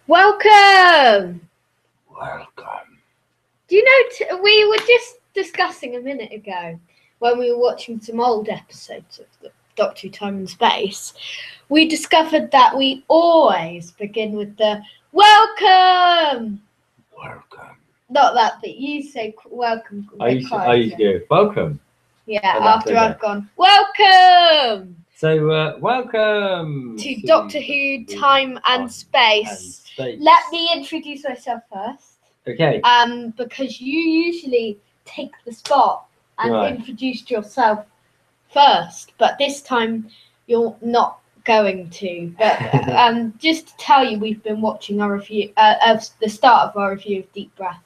Welcome! Welcome. Do you know, we were just discussing a minute ago when we were watching some old episodes of the Doctor Who Time and Space, we discovered that we always begin with the welcome! Welcome. Not that, but you say welcome. I used to go, welcome. Yeah, Like after that, I've gone, welcome! So, welcome To Doctor Who Time and Space. Space. Let me introduce myself first. Okay. Because you usually take the spot and Right. introduced yourself first, but this time you're not going to. But just to tell you, we've been watching our review of the start of our review of Deep Breath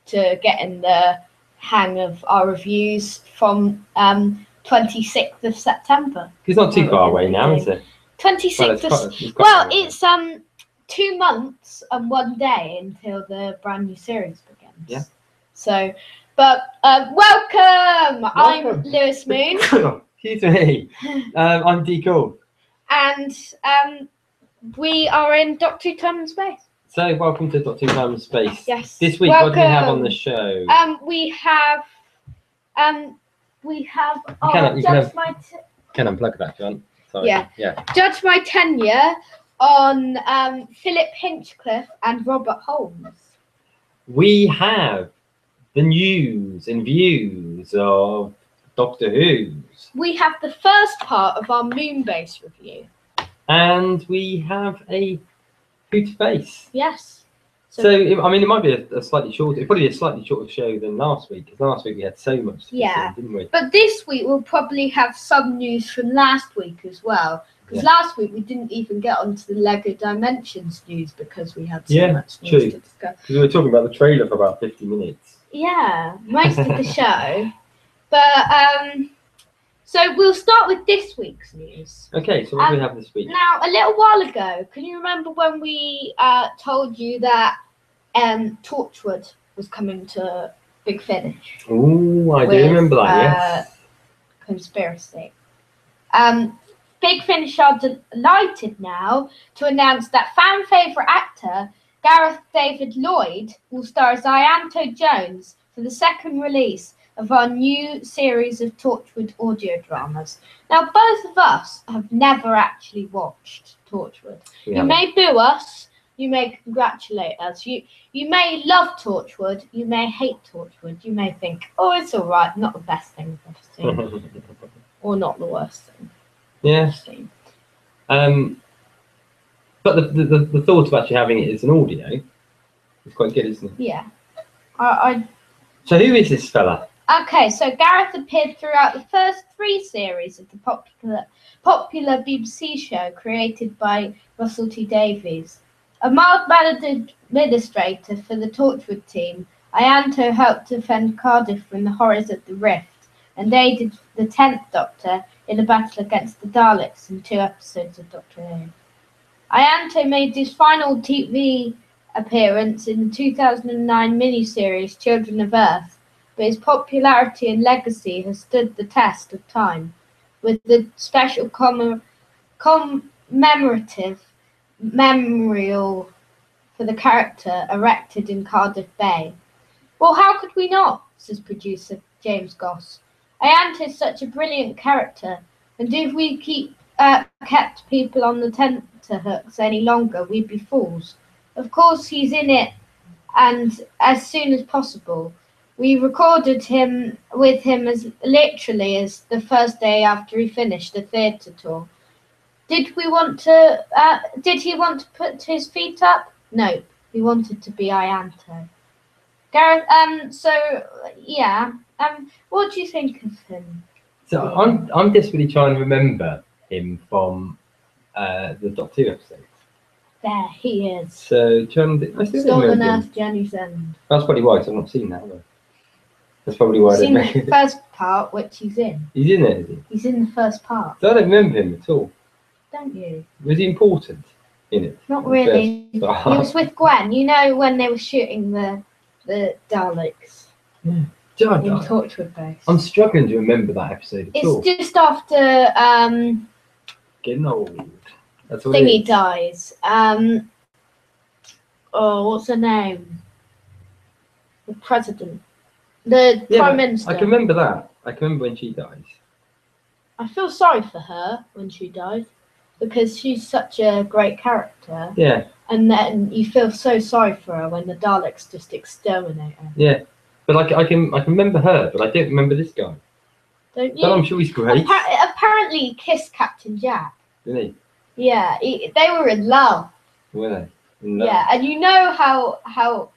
to get in the hang of our reviews from 26th of September. It's not too far away now, is it? 26th. Well, it's 2 months and 1 day until the brand new series begins. Yeah. So, but welcome! I'm Lewis Moon. Excuse me. I'm D. Cool. And we are in Doctor Who Time and Space. So, welcome to Doctor Who Time and Space. Yes. This week, welcome. what do we have on the show? We have. You can unplug that, John. Sorry. Yeah. Judge My Tenure on Philip Hinchcliffe and Robert Holmes. We have the news and views of Doctor Who. We have the first part of our Moonbase review. And we have a Who to Face. Yes. So it might be a slightly shorter. It'll probably be a slightly shorter show than last week. Because last week we had so much to see, didn't we? But this week we'll probably have some news from last week as well. Because last week we didn't even get onto the Lego Dimensions news because we had so much news to discuss. Because we were talking about the trailer for about 50 minutes. Yeah, most of the show. But so we'll start with this week's news. Okay, so what do we have this week? Now, a little while ago, can you remember when we told you that Torchwood was coming to Big Finish? Oh, I do remember that, yes. Conspiracy. Big Finish are delighted now to announce that fan favourite actor Gareth David Lloyd will star as Ianto Jones for the second release of our new series of Torchwood audio dramas. Now, both of us have never actually watched Torchwood. You may boo us, you may congratulate us, you may love Torchwood, you may hate Torchwood, you may think, oh, it's all right, not the best thing I've ever seen, or not the worst thing. Yeah. But the thought of actually having it as an audio is quite good, isn't it? Yeah. So who is this fella? Okay, so Gareth appeared throughout the first 3 series of the popular BBC show created by Russell T Davies. A mild-mannered administrator for the Torchwood team, Ianto helped defend Cardiff from the horrors of the Rift and aided the 10th Doctor in a battle against the Daleks in 2 episodes of Doctor Who. Ianto made his final TV appearance in the 2009 miniseries Children of Earth, but his popularity and legacy has stood the test of time, with the special commemorative memorial for the character erected in Cardiff Bay. Well, how could we not, says producer James Goss. Ianto is such a brilliant character, and if we kept people on the tenterhooks any longer, we'd be fools. Of course, he's in it, and as soon as possible. We recorded with him as literally as the first day after he finished the theatre tour. Did he want to put his feet up? No, he wanted to be Ianto. Gareth, what do you think of him? So I'm desperately trying to remember him from the Doctor Who episode. There he is. So Stolen Earth, Jenny's End. That's probably why, because I've not seen that one. That's probably why I didn't make it. The first part, which he's in. He's in it, is he? He's in the first part. So I don't remember him at all. Don't you? Was he important in it? Not really. He was with Gwen. You know when they were shooting the Daleks. Yeah. In Torchwood Base. I'm struggling to remember that episode at all. It's just after getting old. That's what Thingy dies. Oh, what's her name? The president. The Yeah, prime minister. I can remember that. I can remember when she dies. I feel sorry for her when she dies because she's such a great character. Yeah. And then you feel so sorry for her when the Daleks just exterminate her. Yeah. But I can remember her, but I don't remember this guy. Don't you? But I'm sure he's great. Apparently he kissed Captain Jack. Didn't Yeah, they were in love. he? Were they? Yeah, and you know how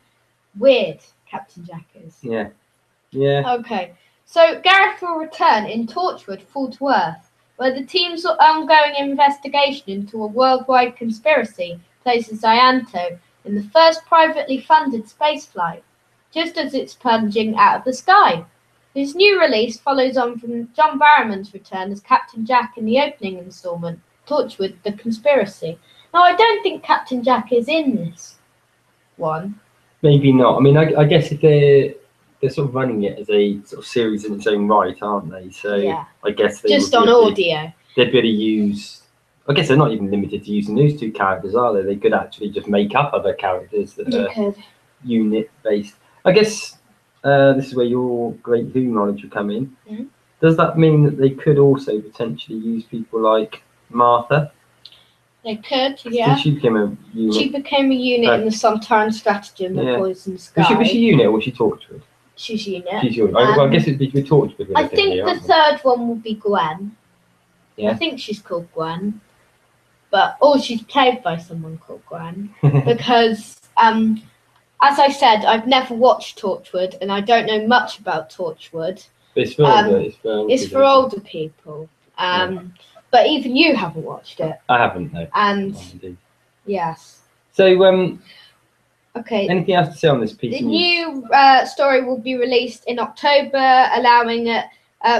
weird Captain Jack is. Yeah. Yeah. Okay, so Gareth will return in Torchwood Fort Worth, where the team's ongoing investigation into a worldwide conspiracy places Ianto in the first privately funded spaceflight, just as it's plunging out of the sky. His new release follows on from John Barrowman's return as Captain Jack in the opening installment, Torchwood: The Conspiracy. Now, I don't think Captain Jack is in this one. Maybe not. I mean, I guess if they're sort of running it as a sort of series in its own right, aren't they? So Yeah. I guess they Just would on audio. they'd be able to use. I guess they're not even limited to using those two characters, are they? They could actually just make up other characters that are unit based. I guess this is where your great Who knowledge would come in. Mm-hmm. Does that mean that they could also potentially use people like Martha? They could, yeah. She became a unit. She became a unit in the Sometime Stratagem, The Poison Sky. Was she unit or was she Torchwood? She's unit. She's unit. Well, I guess it'd be Torchwood. I think the third one will be Gwen. Yeah. I think she's called Gwen. Or she's played by someone called Gwen. Because, as I said, I've never watched Torchwood and I don't know much about Torchwood. It's for older people. But even you haven't watched it. I haven't, no. And yes. So, okay. Anything else to say on this piece? The new story will be released in October, allowing it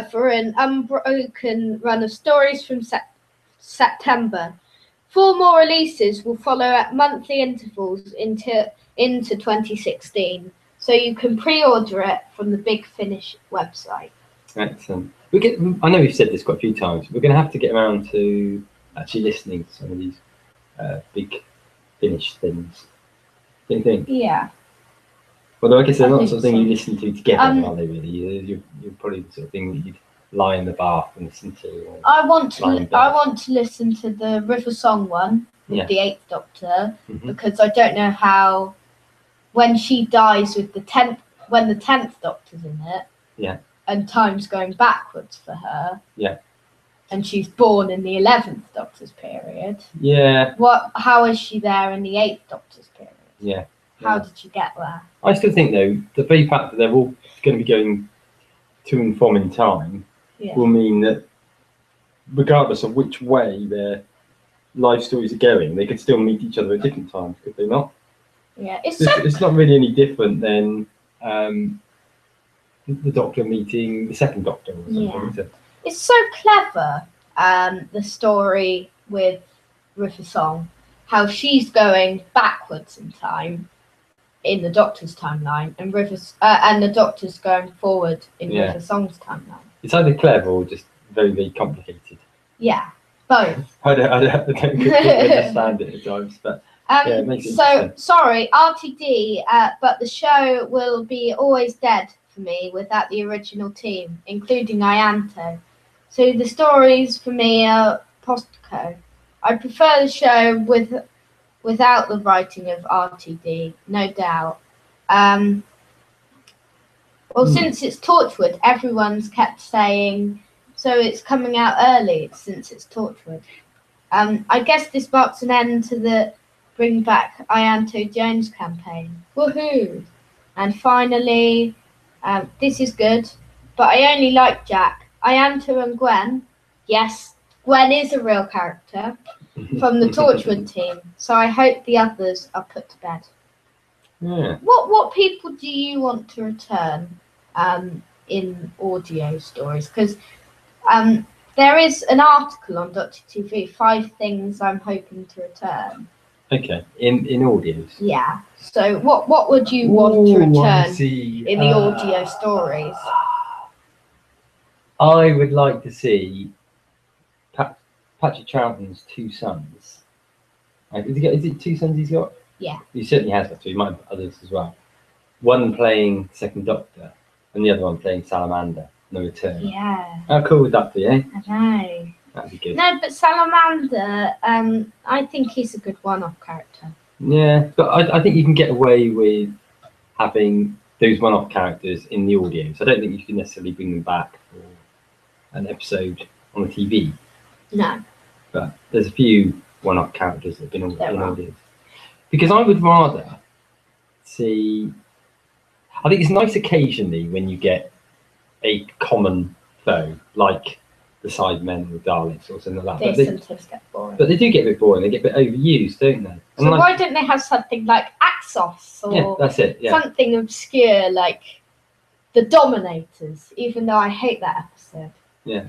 for an unbroken run of stories from September. 4 more releases will follow at monthly intervals into 2016, so you can pre-order it from the Big Finish website. Excellent. I know we've said this quite a few times. We're going to have to get around to actually listening to some of these Big Finish things. Don't you think? Yeah. Although I guess they're not something you listen to together, are they? Really, you're probably the sort of thing that you'd lie in the bath and listen to. I want to listen to the River Song one with the 8th Doctor because I don't know how when she dies with the 10th when the 10th Doctor's in it. Yeah. And time's going backwards for her. Yeah. And she's born in the 11th Doctor's period. Yeah. How is she there in the 8th Doctor's period? Yeah. How did she get there? I still think though the very fact that they're all going to be going to and from in time will mean that regardless of which way their life stories are going, they could still meet each other at different times, could they not? Yeah. It's not really any different than the Doctor meeting the second Doctor or something. Yeah. It's so clever, the story with River Song, how she's going backwards in time in the Doctor's timeline, and and the Doctor's going forward in River Song's timeline. It's either clever or just very, very complicated. Yeah, both. I don't understand it at times, but it makes it interesting. Sorry, RTD, but the show will be always dead for me without the original team, including Ianto. So the stories for me are postco. I prefer the show without the writing of RTD, no doubt. Since it's Torchwood, everyone's kept saying, so it's coming out early since it's Torchwood. I guess this marks an end to the Bring Back Ianto Jones campaign. Woohoo! And finally, this is good, but I only like Jack. Ianto and Gwen, yes, Gwen is a real character from the Torchwood team, so I hope the others are put to bed. Yeah. What people do you want to return in audio stories? Because there is an article on Doctor TV, 5 things I'm hoping to return. Okay, in audios. Yeah. So what would you want to return in the audio stories? I would like to see Patrick Troughton's 2 sons. Is it 2 sons he's got? Yeah. He certainly has got two. He might have others as well. One playing Second Doctor, and the other one playing Salamander. No Return. Yeah. How cool would that be, eh? I know. That'd be good. No, but Salamander, I think he's a good one-off character. Yeah, but I think you can get away with having those one-off characters in the audio. So I don't think you can necessarily bring them back for an episode on the TV. No. But there's a few one-off characters that have been in There are. audios. Because I would rather see. I think it's nice occasionally when you get a common foe, like the Sidemen or Daleks or something like that. They sometimes get boring. But they do get a bit boring. They get a bit overused, don't they? So why don't they have something like Axos or yeah, that's it. Yeah. something obscure like the Dominators? Even though I hate that episode. Yeah.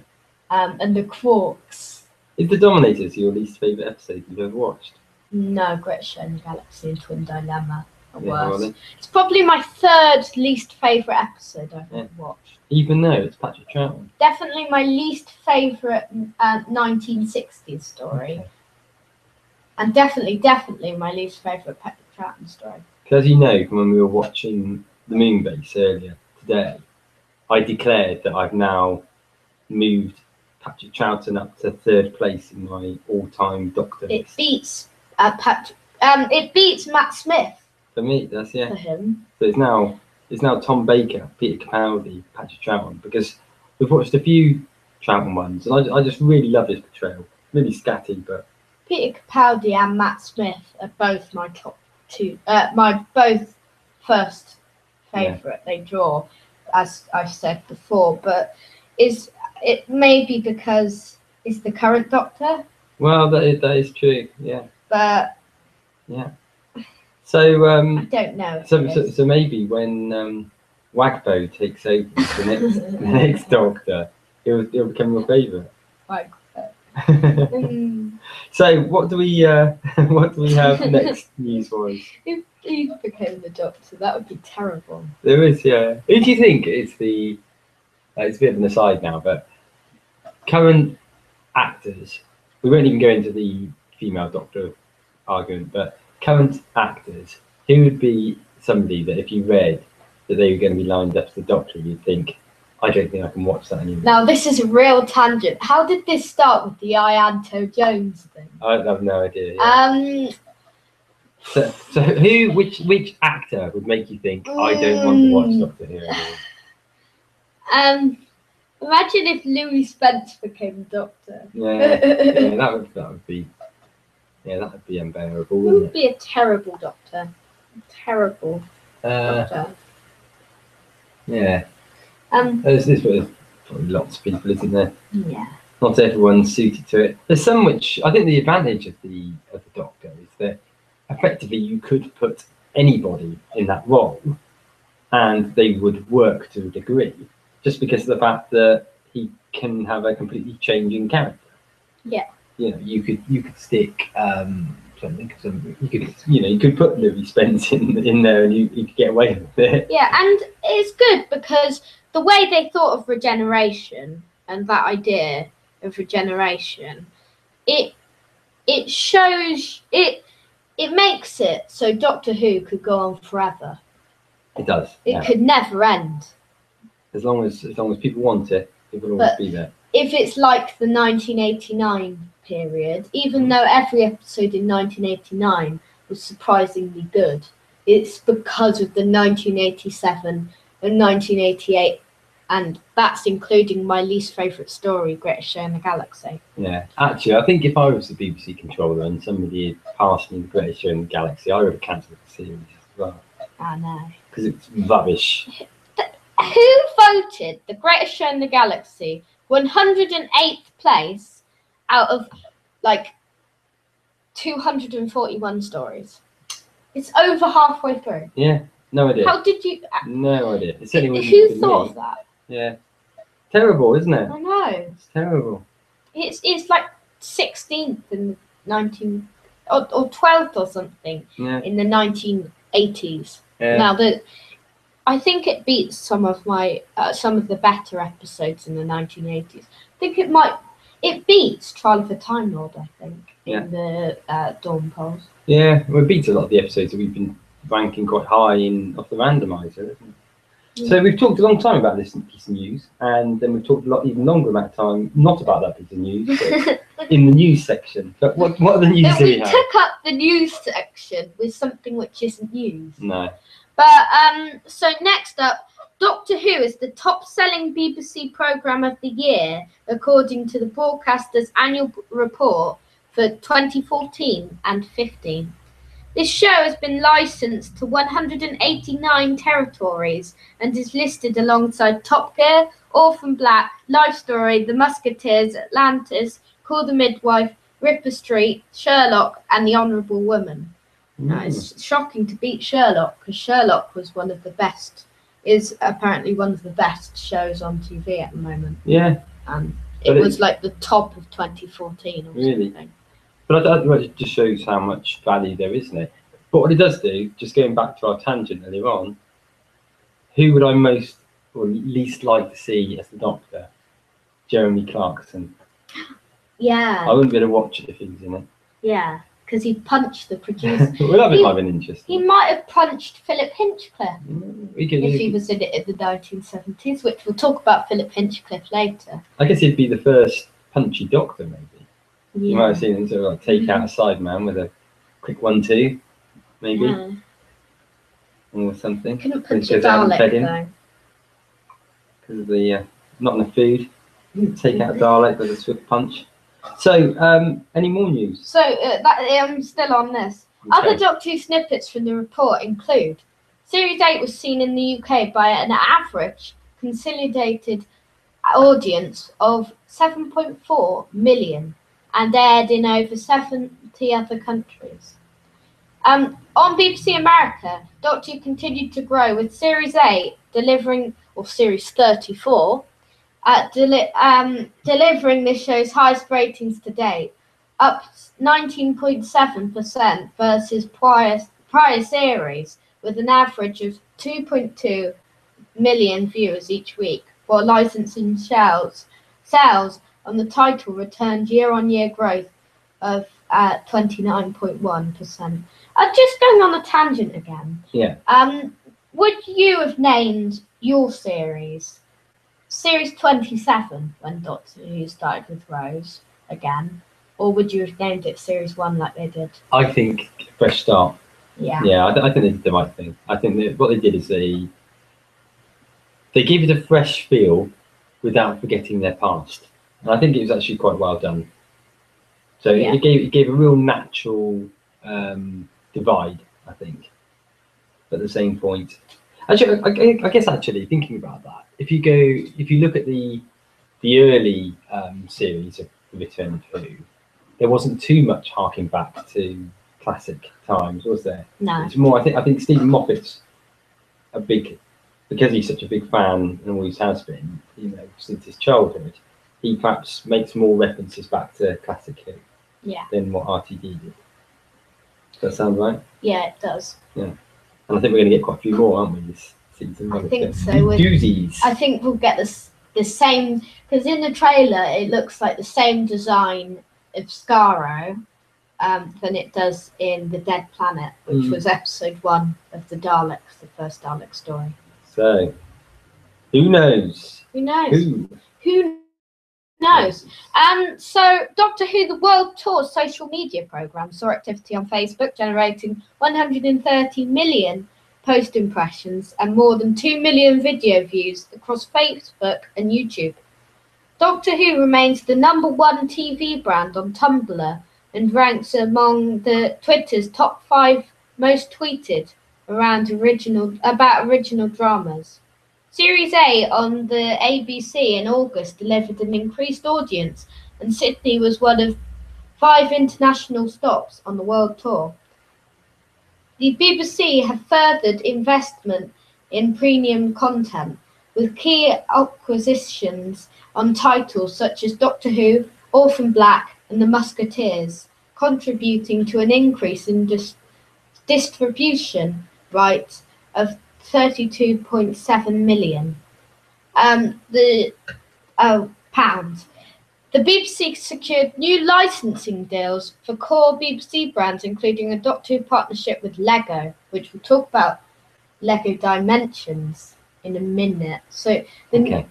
And the Quarks. Is the Dominators your least favourite episode you've ever watched? No, Great Show in the Galaxy and Twin Dilemma are worse. Well, it's probably my third least favourite episode I've ever watched. Even though it's Patrick Troughton. Definitely my least favourite 1960s story. Okay. And definitely my least favourite Patrick Troughton story. Because as you know from when we were watching the Moonbase earlier today, I declared that I've now moved Patrick Troughton up to third place in my all-time Doctor It list. beats it beats Matt Smith. For me, that's For him. So it's now Tom Baker, Peter Capaldi, Patrick Troughton, because we've watched a few Troughton ones, and I just really love his portrayal. Really scatty, but Peter Capaldi and Matt Smith are both my top two. My both first favourite. They draw, as I've said before, but it may be because it's the current Doctor. Well, that is true. Yeah. But yeah. So I don't know. So maybe when Wagbo takes over the next Doctor, he'll become your favourite. So what do we have next news wise? If he became the Doctor, that would be terrible. There is, yeah. Who do you think is the? It's a bit of an aside now, but current actors. We won't even go into the female Doctor argument, but current actors. Who would be somebody that if you read that they were going to be lined up as the Doctor, you'd think, I don't think I can watch that anymore. Now this is a real tangent. How did this start with the Ianto Jones thing? I have no idea. Yeah. So which actor would make you think I don't want to watch Doctor Who anymore? Imagine if Louis Spence became Doctor. Yeah, that would be unbearable. It would be a terrible Doctor. Terrible Doctor. Yeah. There's probably lots of people, isn't there? Yeah. Not everyone's suited to it. There's some which I think the advantage of the Doctor is that effectively you could put anybody in that role and they would work to a degree, just because of the fact that he can have a completely changing character. Yeah. You know, you could stick you could put Louis Spence in there and you could get away with it. Yeah, and it's good because the way they thought of regeneration and that idea of regeneration, it shows it makes it so Doctor Who could go on forever. It does. It could never end. As long as people want it, it will always be there. If it's like the 1989 period, even though every episode in 1989 was surprisingly good, it's because of the 1987 and 1988, and that's including my least favourite story, Greatest Show in the Galaxy. Yeah, actually, I think if I was the BBC controller and somebody had passed me the Greatest Show in the Galaxy, I would have cancelled the series as well. I know. Because it's rubbish. Who voted the Greatest Show in the Galaxy 108th place out of like 241 stories? It's over halfway through. Yeah, no idea. How did you? No idea. It certainly wasn't Who thought of that? Yeah, terrible, isn't it? I know. It's terrible. It's like 16th in the 19 or 12th or something in the 1980s. Yeah. Now I think it beats some of the better episodes in the 1980s. I think it beats Trial of the Time Lord, I think, in the Dawn polls. Yeah, well, it beats a lot of the episodes that we've been ranking quite high in off the randomizer, isn't it? So we've talked a long time about this piece of news, and then we've talked a lot even longer amount of time not about that piece of news, but in the news section. But what are the news that we have? took up the news section with something which isn't news. No. But so next up, Doctor Who is the top-selling BBC programme of the year, according to the broadcaster's annual report for 2014 and 15. This show has been licensed to 189 territories and is listed alongside Top Gear, Orphan Black, Life Story, The Musketeers, Atlantis, Call the Midwife, Ripper Street, Sherlock, and The Honourable Woman. Now, it's shocking to beat Sherlock, because Sherlock was is apparently one of the best shows on TV at the moment. Yeah. And it was like the top of 2014 or something. But I think it just shows how much value there is in it. But what it does do, just going back to our tangent earlier on, who would I most or least like to see as the Doctor? Jeremy Clarkson. Yeah. I wouldn't be able to watch it if he was in it. Yeah, because he'd punch the producer. Well, that might have been interesting. He might have punched Philip Hinchcliffe if he was in it in the 1970s, which we'll talk about Philip Hinchcliffe later. I guess he'd be the first punchy Doctor, maybe. Yeah. You might have seen him sort of like take out a Sideman with a quick 1-2, maybe. Yeah. Or something. Couldn't punch a Dalek, though. Because of the not enough food. Take out a Dalek with a swift punch. So, any more news? So, I'm still on this. Okay. Other Doctor Who snippets from the report include Series 8 was seen in the UK by an average consolidated audience of 7.4 million and aired in over 70 other countries. On BBC America, Doctor Who continued to grow with Series 8 Series 34, delivering this show's highest ratings to date, up 19.7% versus prior series, with an average of 2.2 million viewers each week, while licensing sales on the title returned year-on-year growth of 29.1%. Just going on a tangent again. Yeah. Would you have named your series Series 27 when Doctor Who started with Rose again, or would you have named it Series 1 like they did? I think fresh start. Yeah. Yeah, I think they did the right thing. I think what they did is they gave it a fresh feel without forgetting their past, and I think it was actually quite well done. So it gave a real natural divide, I think. But at the same point, actually, I guess actually thinking about that, if you look at the early series of The Return of Who, there wasn't too much harking back to classic times, was there? No. It's more. I think Stephen Moffat's because he's such a big fan and always has been, since his childhood. He perhaps makes more references back to classic Who. Yeah. Than what RTD did. Does that sound right? Yeah, it does. Yeah. And I think we're going to get quite a few more, aren't we, this season? I think so. Doozies. I think we'll get the same, because in the trailer it looks like the same design of Skaro than it does in The Dead Planet, which was episode 1 of the Daleks, the first Dalek story. So, who knows? Who knows? Who knows? So, Doctor Who The World Tour social media programme saw activity on Facebook, generating 130 million post impressions and more than 2 million video views across Facebook and YouTube. Doctor Who remains the #1 TV brand on Tumblr and ranks among the Twitter's top 5 most tweeted about original dramas. Series 8 on the ABC in August delivered an increased audience, and Sydney was one of 5 international stops on the world tour. The BBC have furthered investment in premium content, with key acquisitions on titles such as Doctor Who, Orphan Black, and The Musketeers, contributing to an increase in distribution rights of 32.7 million pounds. The BBC secured new licensing deals for core BBC brands, including a Doctor Who partnership with Lego, which we'll talk about Lego Dimensions in a minute. So, Okay.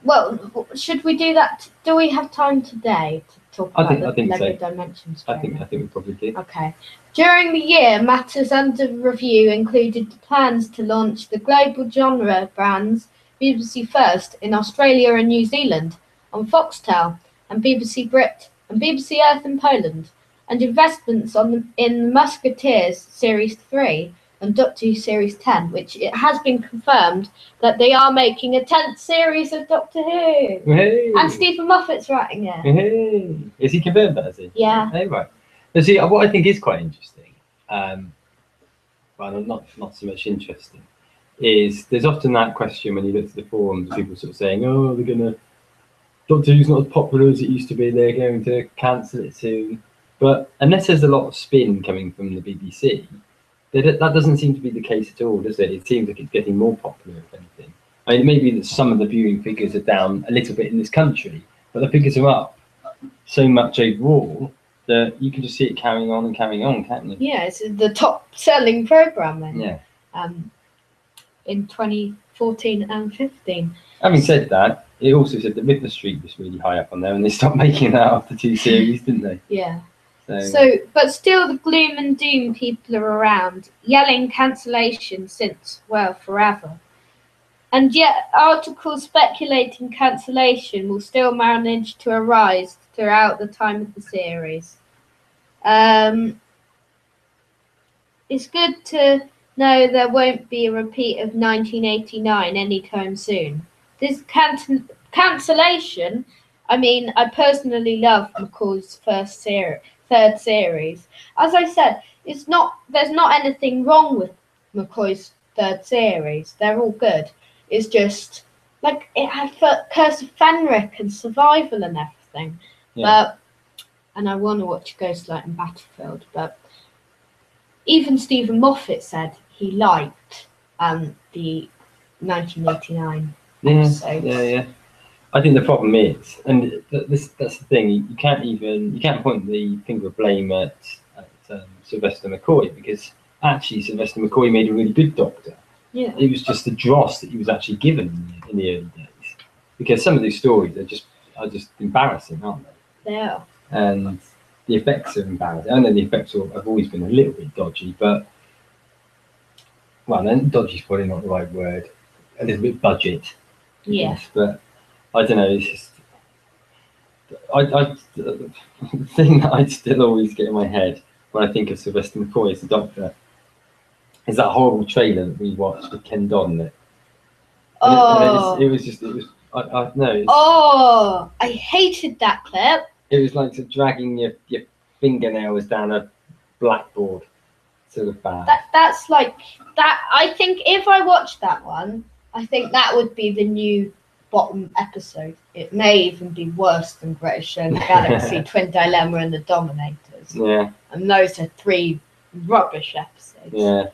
Well, should we do that? Do we have time today to talk about I think Lego so. Dimensions? I think we probably do. Okay. During the year, matters under review included the plans to launch the global genre brands BBC First in Australia and New Zealand on Foxtel, and BBC Brit and BBC Earth in Poland, and investments in Musketeers Series 3 and Doctor Who Series 10, which it has been confirmed that they are making a 10th series of Doctor Who. Hey. And Stephen Moffat's writing it. Hey. Is he confirmed that, is he? Yeah. Hey, right. But see, what I think is quite interesting, well, not so much interesting, is there's often that question when you look at the forums, people sort of saying, oh, Doctor Who's not as popular as it used to be, they're going to cancel it soon. But unless there's a lot of spin coming from the BBC, that doesn't seem to be the case at all, does it? It seems like it's getting more popular, if anything. I mean, it may be that some of the viewing figures are down a little bit in this country, but the figures are up so much overall that you can just see it carrying on, can't you? Yeah, it's the top-selling programme then. Yeah. In 2014 and 15. Having said that, it also said that River Street was really high up on there, and they stopped making that after 2 series, didn't they? Yeah. But still, the gloom and doom people are around, yelling cancellation since, well, forever. And yet, articles speculating cancellation will still manage to arise throughout the time of the series. It's good to know there won't be a repeat of 1989 anytime soon. This cancellation, I mean, I personally love McCoy's third series. As I said, there's not anything wrong with McCoy's third series. They're all good. It's just like it had Curse of Fenric and Survival and everything. Yeah. And I want to watch Ghostlight and Battlefield, but even Stephen Moffat said he liked the 1989 episodes. Yeah. I think the problem is, and that's the thing, you can't point the finger of blame at Sylvester McCoy, because actually Sylvester McCoy made a really good Doctor. Yeah. It was just the dross that he was actually given in the early days, because some of these stories are just embarrassing, aren't they? They are. And the effects are embarrassing. I know the effects have always been a little bit dodgy, but well, then dodgy is probably not the right word. A little bit budget. Yeah. Yes, but I don't know. It's just the thing that I still always get in my head when I think of Sylvester McCoy as the Doctor is that horrible trailer that we watched with Ken Don. It was. I hated that clip. It was like dragging your fingernails down a blackboard, sort of bad. That's like that. I think if I watched that one, I think that would be the new bottom episode. It may even be worse than Greatest Show in the Galaxy, Twin Dilemma, and the Dominators. Yeah. And those are 3 rubbish episodes. Yeah,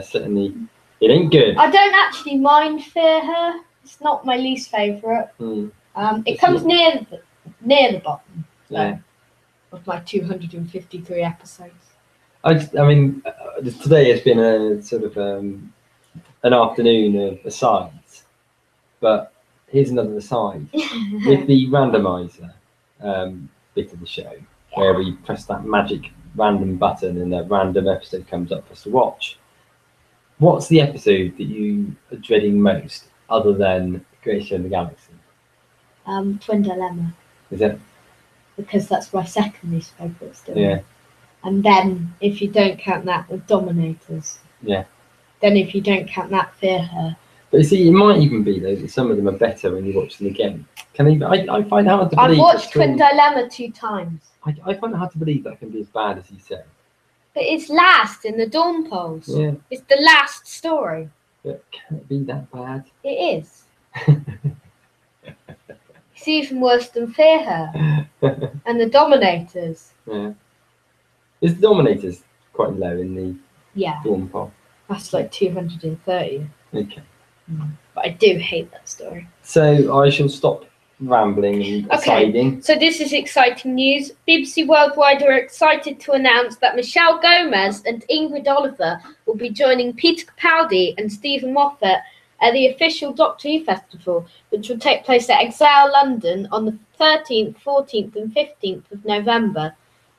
certainly. It ain't good. I don't actually mind Fear Her. It's not my least favourite. It comes near the bottom. Of my 253 episodes. I mean, today has been a sort of an afternoon of asides, but here's another aside with the randomizer bit of the show, where we press that magic random button and a random episode comes up for us to watch. What's the episode that you are dreading most, other than Greatest Show in the Galaxy? Twin Dilemma. Is it? Because that's my second least favourite still. Yeah. And then, if you don't count that, the Dominators. Yeah. Then if you don't count that, Fear Her. But you see, it might even be though that some of them are better when you watch them again. I find it hard to believe. I've watched Twin Dilemma 2 times. I find it hard to believe that can be as bad as you say. But it's last in the Dawn polls. Yeah. It's the last story. But can it be that bad? It is. It's even worse than Fear Her. And the Dominators. Yeah. Is the Dominators quite low in the Dawn poll? That's like 230. Okay. But I do hate that story. So I shall stop rambling and assiding. So this is exciting news. BBC Worldwide are excited to announce that Michelle Gomez and Ingrid Oliver will be joining Peter Capaldi and Stephen Moffat at the official Doctor Who Festival, which will take place at Exile London on the 13th, 14th and 15th of November.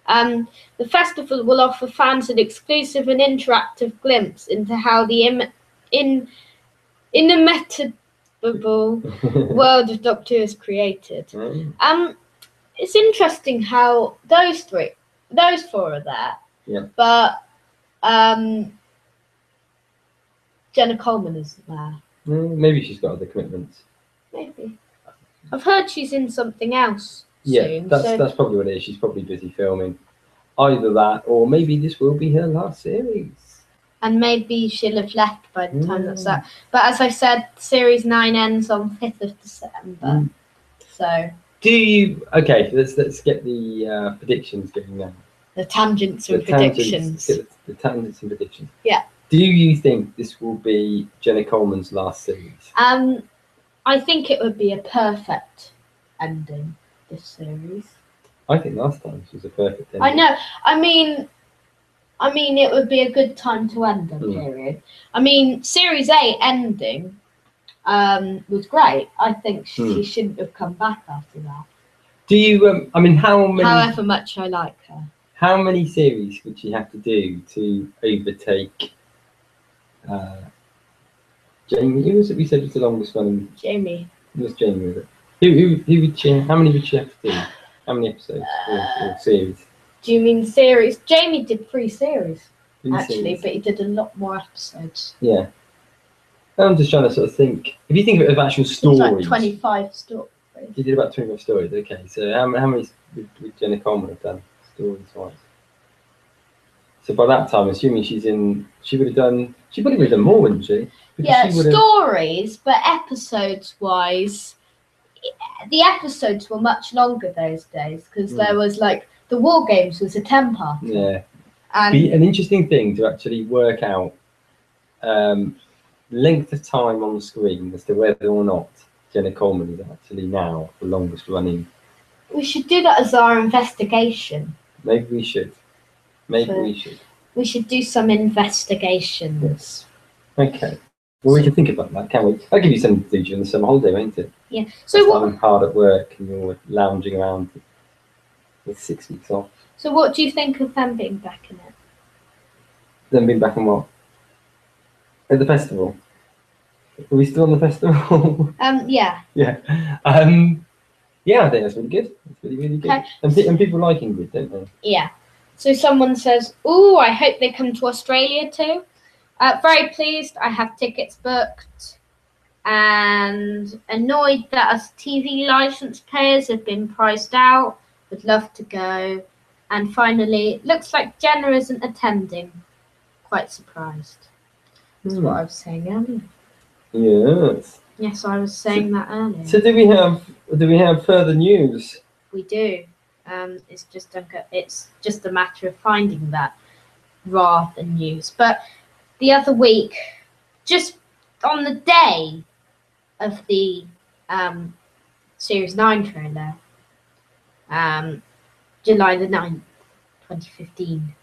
The festival will offer fans an exclusive and interactive glimpse into how the inimitable world of Doctor Who is created. It's interesting how those four are there. Yeah. But Jenna Coleman isn't there. Maybe she's got other commitments. Maybe. I've heard she's in something else soon. That's probably what it is. She's probably busy filming. Either that, or maybe this will be her last series. And maybe she'll have left by the time that's up. But as I said, Series 9 ends on 5th of December. So... Okay, let's get the predictions going now. The tangents and predictions. The tangents and predictions. Yeah. Do you think this will be Jenna Coleman's last series? I think it would be a perfect ending, this series. I think last time this was a perfect ending. I know. I mean, it would be a good time to end the period. I mean, Series 8 ending was great. I think she shouldn't have come back after that. Do you? I mean, how many? However much I like her. How many series would she have to do to overtake Jamie? Who was it? We said was the longest one. Jamie. It was Jamie, was it? Who would she? How many would she have to do? How many episodes or series? Do you mean series? Jamie did 3 series, actually, series. but he did a lot more episodes. Yeah. I'm just trying to sort of think. If you think of actual stories, like 25 stories. You did about 25 stories. Okay, so how many would Jenna Coleman have done stories-wise? So by that time, assuming she would have done more, wouldn't she? Because stories, but episodes-wise, the episodes were much longer those days because there was like the War Games was a 10-part. Yeah. And be an interesting thing to actually work out length of time on the screen as to whether or not Jenna Coleman is actually now the longest running. We should do that as our investigation. Maybe we should. We should do some investigations. Yes. Okay. Well, we can think about that, can we? I'll give you something to do during the summer holiday, won't it? Yeah. So what? I'm hard at work and you're lounging around with 6 weeks off. So what do you think of them being back in it? Them being back in what? At the festival. Are we still on the festival? Yeah. Yeah. Yeah, I think that's really good. It's really, really good. Okay. And people like Ingrid, don't they? Yeah. So someone says, "Ooh, I hope they come to Australia too." Very pleased. I have tickets booked. And annoyed that us TV license payers have been priced out. Would love to go. And finally, looks like Jenna isn't attending. Quite surprised. That's what I was saying earlier. Yes. Yes, I was saying that earlier. So do we have further news? We do. It's just a matter of finding that rather than news. But the other week, just on the day of the Series 9 trailer, July the 9th, 2015,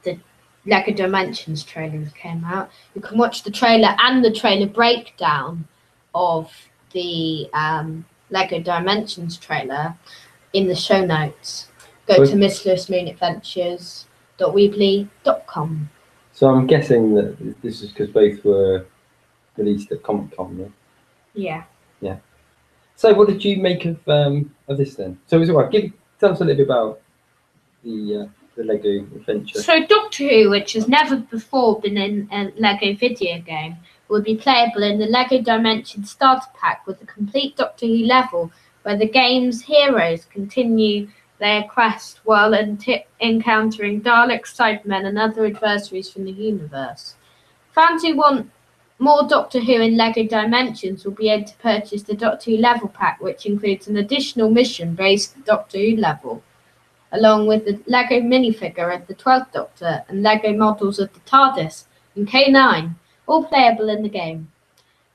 the Lego Dimensions trailer came out. You can watch the trailer and the trailer breakdown of the Lego Dimensions trailer in the show notes. Go to misslewismoonadventures.weebly.com. So I'm guessing that this is because both were released at Comic-Con, yeah? Yeah. So what did you make of this then? So it's all right. Tell us a little bit about the Lego adventure. So Doctor Who, which has never before been in a Lego video game, will be playable in the Lego Dimensions starter pack with a complete Doctor Who level where the game's heroes continue their quest while encountering Daleks, Cybermen and other adversaries from the universe. Fans who want more Doctor Who in Lego Dimensions will be able to purchase the Doctor Who level pack, which includes an additional mission-based Doctor Who level, along with the Lego minifigure of the 12th Doctor and Lego models of the TARDIS and K9, all playable in the game.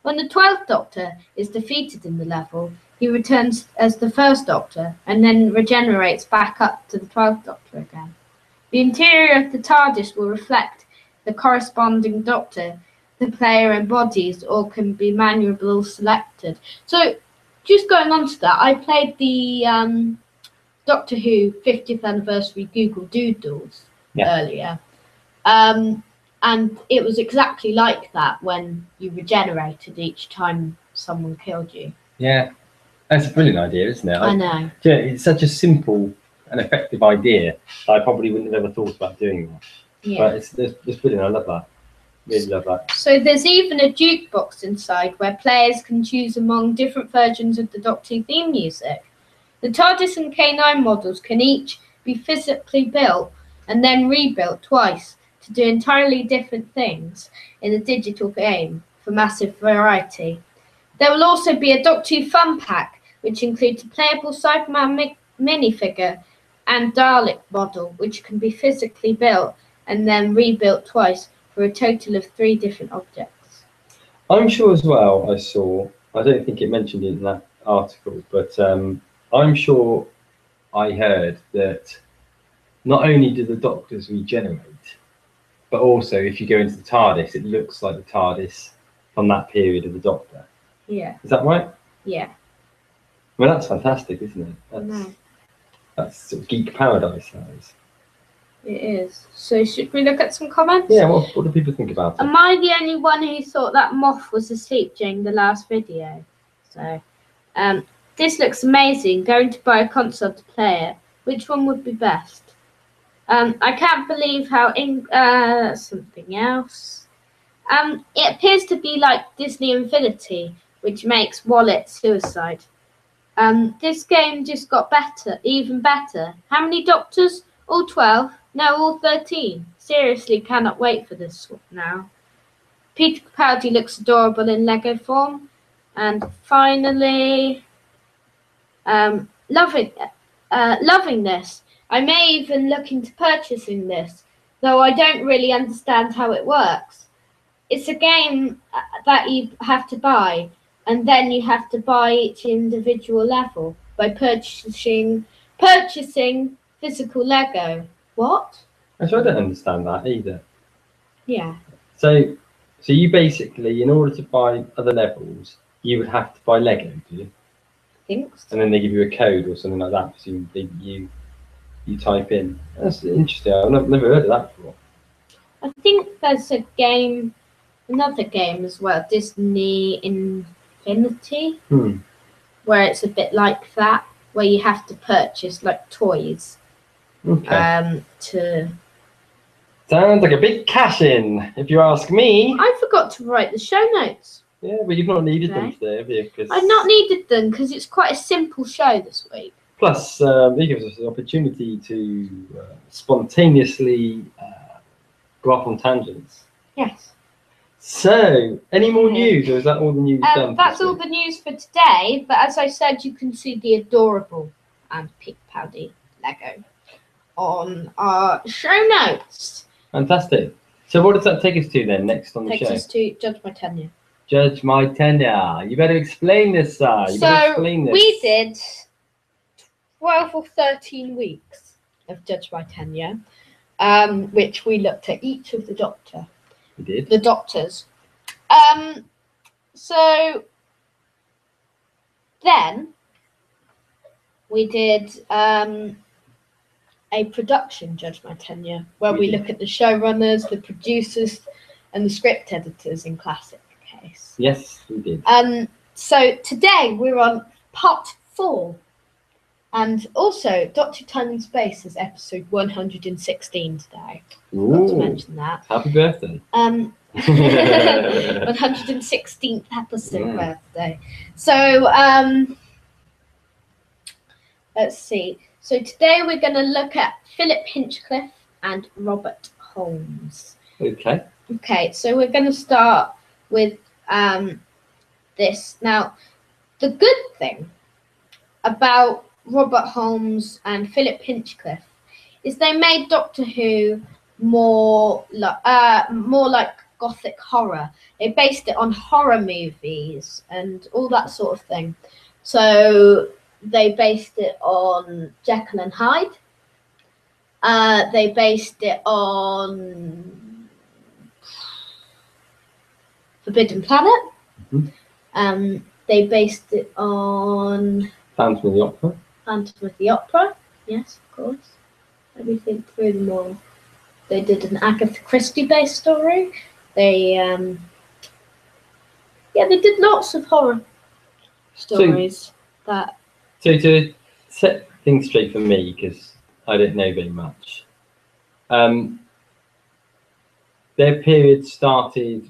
When the 12th Doctor is defeated in the level, he returns as the first Doctor and then regenerates back up to the 12th Doctor again. The interior of the TARDIS will reflect the corresponding Doctor the player embodies or can be manually selected. So, just going on to that, I played the Doctor Who 50th anniversary Google Doodles earlier. And it was exactly like that when you regenerated each time someone killed you. Yeah, that's a brilliant idea, isn't it? I know. Yeah, it's such a simple and effective idea that I probably wouldn't have ever thought about doing that. Yeah. But it's brilliant. I love that. Really love that. So there's even a jukebox inside where players can choose among different versions of the Doctor Who theme music. The TARDIS and K9 models can each be physically built and then rebuilt twice to do entirely different things in a digital game for massive variety. There will also be a Doctor Who fun pack, which includes a playable Cyberman minifigure and Dalek model, which can be physically built and then rebuilt twice for a total of 3 different objects. I'm sure as well I don't think it mentioned it in that article, but I'm sure I heard that not only do the Doctors regenerate, but also if you go into the TARDIS, it looks like the TARDIS from that period of the Doctor. Yeah. Is that right? Yeah. Well, that's fantastic, isn't it? That's sort of geek paradise, that is. It is. So should we look at some comments? Yeah, what do people think about it? Am I the only one who thought that Moth was asleep during the last video? So, this looks amazing. Going to buy a console to play it. Which one would be best? I can't believe how something else. It appears to be like Disney Infinity, which makes Wallet suicide. This game just got better, even better. How many Doctors? All 12? No, all 13. Seriously, cannot wait for this now. Peter Capaldi looks adorable in Lego form. And finally, loving this. I may even look into purchasing this, though I don't really understand how it works. It's a game that you have to buy, and then you have to buy each individual level by purchasing physical Lego. What? Actually, I don't understand that either. Yeah. So you basically, in order to buy other levels, you would have to buy Lego, do you? I think so. And then they give you a code or something like that. Presumably, you type in. That's interesting. I've never heard of that before. I think there's another game as well, Disney Infinity, where it's a bit like that, where you have to purchase like toys. Okay. To Sounds like a big cash in, if you ask me. I forgot to write the show notes. Yeah, but you've not needed them today, have you? I've not needed them because it's quite a simple show this week. Plus, it gives us an opportunity to spontaneously go off on tangents. Yes. So, any more news, or is that all the news done? That's all the news for today. But as I said, you can see the adorable and Peter Capaldi Lego on our show notes. Fantastic. So, what does that take us to then? Next on the show. Takes us to Judge My Tenure. Judge My Tenure. You better explain this, sir. We did 12 or 13 weeks of Judge My Tenure, which we looked at each of the Doctor. We did. The Doctors. So then we did a production Judge My Tenure, where we look at the showrunners, the producers, and the script editors in classic case. Yes, we did. So today we're on part 4. And also, Dr. Time and Space is episode 116 today. Not to mention that. Happy birthday. 116th episode birthday. So, let's see. So today we're going to look at Philip Hinchcliffe and Robert Holmes. Okay. Okay, so we're going to start with this. Now, the good thing about Robert Holmes and Philip Hinchcliffe is they made Doctor Who more like gothic horror. They based it on horror movies and all that sort of thing. So they based it on Jekyll and Hyde. They based it on Forbidden Planet. Mm-hmm. They based it on Phantom of the Opera. Phantom of the Opera. Yes, of course. Let me think through them all. They did an Agatha Christie-based story. They did lots of horror stories. So to set things straight for me, because I don't know very much. Their period started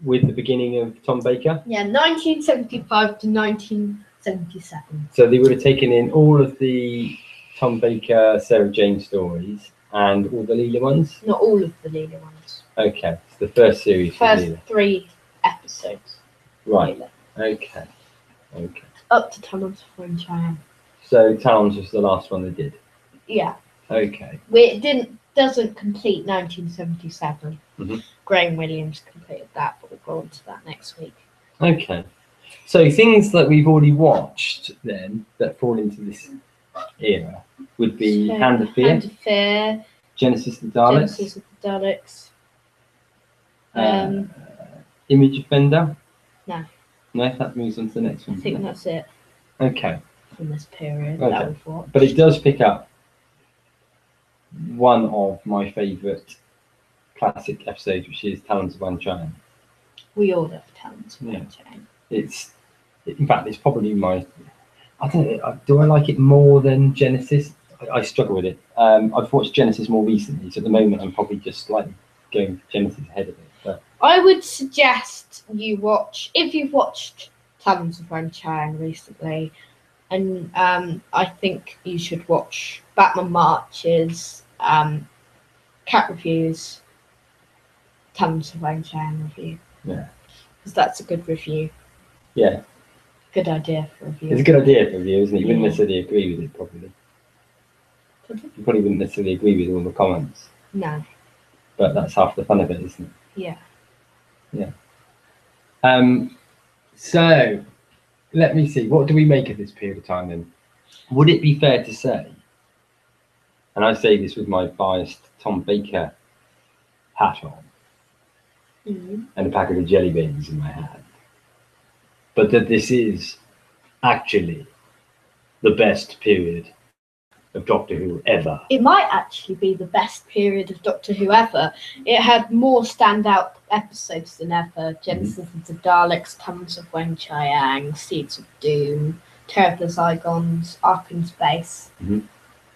with the beginning of Tom Baker. Yeah, 1975 to 1977. So they would have taken in all of the Tom Baker, Sarah Jane stories and all the Leela ones? Not all of the Leela ones. Okay, it's the first series. First 3 episodes. Right. Leela. Okay. Up to Talons of Weng-Chiang. So Talons was the last one they did? Yeah. Okay. Doesn't complete 1977. Mm-hmm. Graham Williams completed that, but we'll go on to that next week. Okay. So things that we've already watched then that fall into this era would be Hand of Fear, Genesis of the Daleks, Image Offender. No, that moves on to the next one. I think that's it. Okay. From this period Okay. that we've watched. But it does pick up one of my favourite classic episodes, which is Talons of Weng-Chiang. We all love Talons of Weng-Chiang. In fact, it's probably my. I don't know. Do I like it more than Genesis? I struggle with it. I've watched Genesis more recently, so at the moment I'm probably just slightly going Genesis ahead of it. But I would suggest you watch, if you've watched Talons of Weng-Chiang recently, and I think you should watch Batman March's Cat Reviews Talons of Weng-Chiang review. Yeah. Because that's a good review. Yeah. Good idea for a review. It's a good idea for a review, isn't it? You wouldn't necessarily agree with it, probably. You probably wouldn't necessarily agree with all the comments. No. But that's half the fun of it, isn't it? Yeah. Yeah. So, let me see. What do we make of this period of time then? Would it be fair to say, and I say this with my biased Tom Baker hat on, and a packet of jelly beans in my hand, but that this is actually the best period of Doctor Who ever? It might actually be the best period of Doctor Who ever. It had more standout episodes than ever. Genesis of the Daleks, Talons of Weng-Chiang, Seeds of Doom, Terror of the Zygons, Ark in Space,